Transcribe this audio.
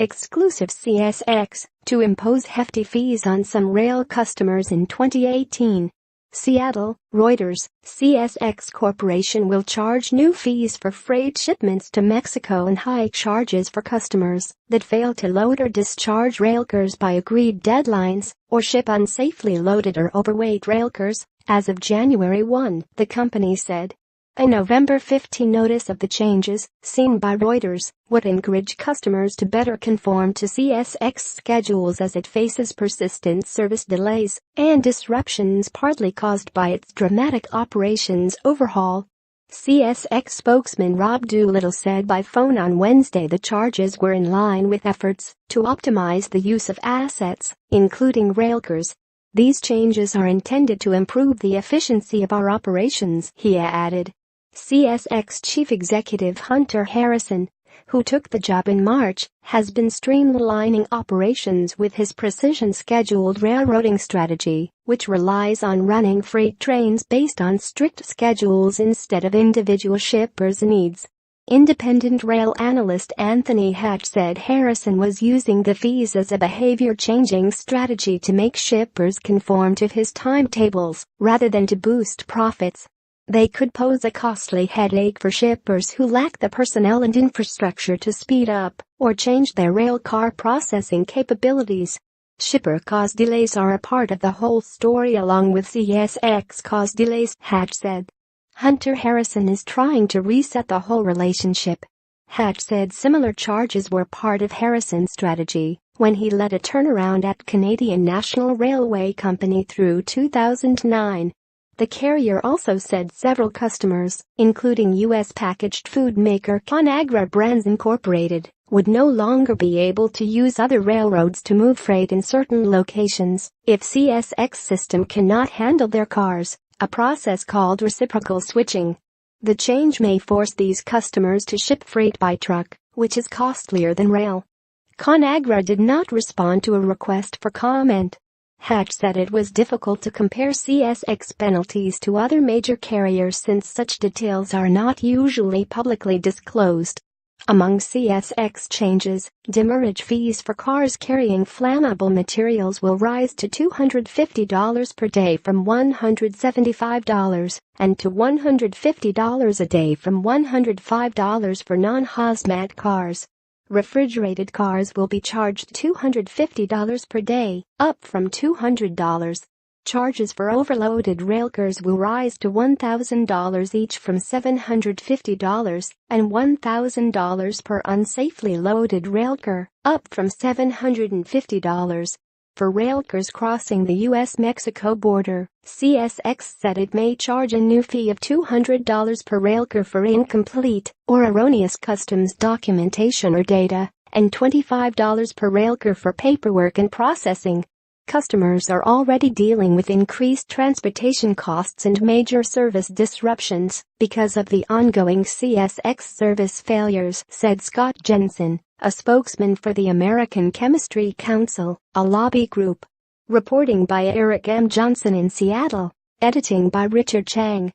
exclusive CSX, to impose hefty fees on some rail customers in 2018. Seattle, Reuters, CSX Corporation will charge new fees for freight shipments to Mexico and high charges for customers that fail to load or discharge railcars by agreed deadlines or ship unsafely loaded or overweight railcars, as of January 1, the company said. A November 15 notice of the changes, seen by Reuters, would encourage customers to better conform to CSX schedules as it faces persistent service delays and disruptions partly caused by its dramatic operations overhaul. CSX spokesman Rob Doolittle said by phone on Wednesday the charges were in line with efforts to optimize the use of assets, including railcars. These changes are intended to improve the efficiency of our operations, he added. CSX Chief Executive Hunter Harrison, who took the job in March, has been streamlining operations with his precision-scheduled railroading strategy, which relies on running freight trains based on strict schedules instead of individual shippers' needs. Independent rail analyst Anthony Hatch said Harrison was using the fees as a behavior-changing strategy to make shippers conform to his timetables rather than to boost profits. They could pose a costly headache for shippers who lack the personnel and infrastructure to speed up or change their railcar processing capabilities. Shipper-caused delays are a part of the whole story along with CSX-caused delays, Hatch said. Hunter Harrison is trying to reset the whole relationship. Hatch said similar charges were part of Harrison's strategy when he led a turnaround at Canadian National Railway Company through 2009. The carrier also said several customers, including U.S. packaged food maker Conagra Brands Incorporated, would no longer be able to use other railroads to move freight in certain locations if CSX system cannot handle their cars, a process called reciprocal switching. The change may force these customers to ship freight by truck, which is costlier than rail. Conagra did not respond to a request for comment. Hatch said it was difficult to compare CSX penalties to other major carriers since such details are not usually publicly disclosed. Among CSX changes, demurrage fees for cars carrying flammable materials will rise to $250 per day from $175 and to $150 a day from $105 for non-hazmat cars. Refrigerated cars will be charged $250 per day, up from $200. Charges for overloaded railcars will rise to $1,000 each from $750 and $1,000 per unsafely loaded railcar, up from $750. For railcars crossing the U.S.-Mexico border, CSX said it may charge a new fee of $200 per railcar for incomplete or erroneous customs documentation or data, and $25 per railcar for paperwork and processing. Customers are already dealing with increased transportation costs and major service disruptions because of the ongoing CSX service failures, said Scott Jensen, a spokesman for the American Chemistry Council, a lobby group. Reporting by Eric M. Johnson in Seattle. Editing by Richard Chang.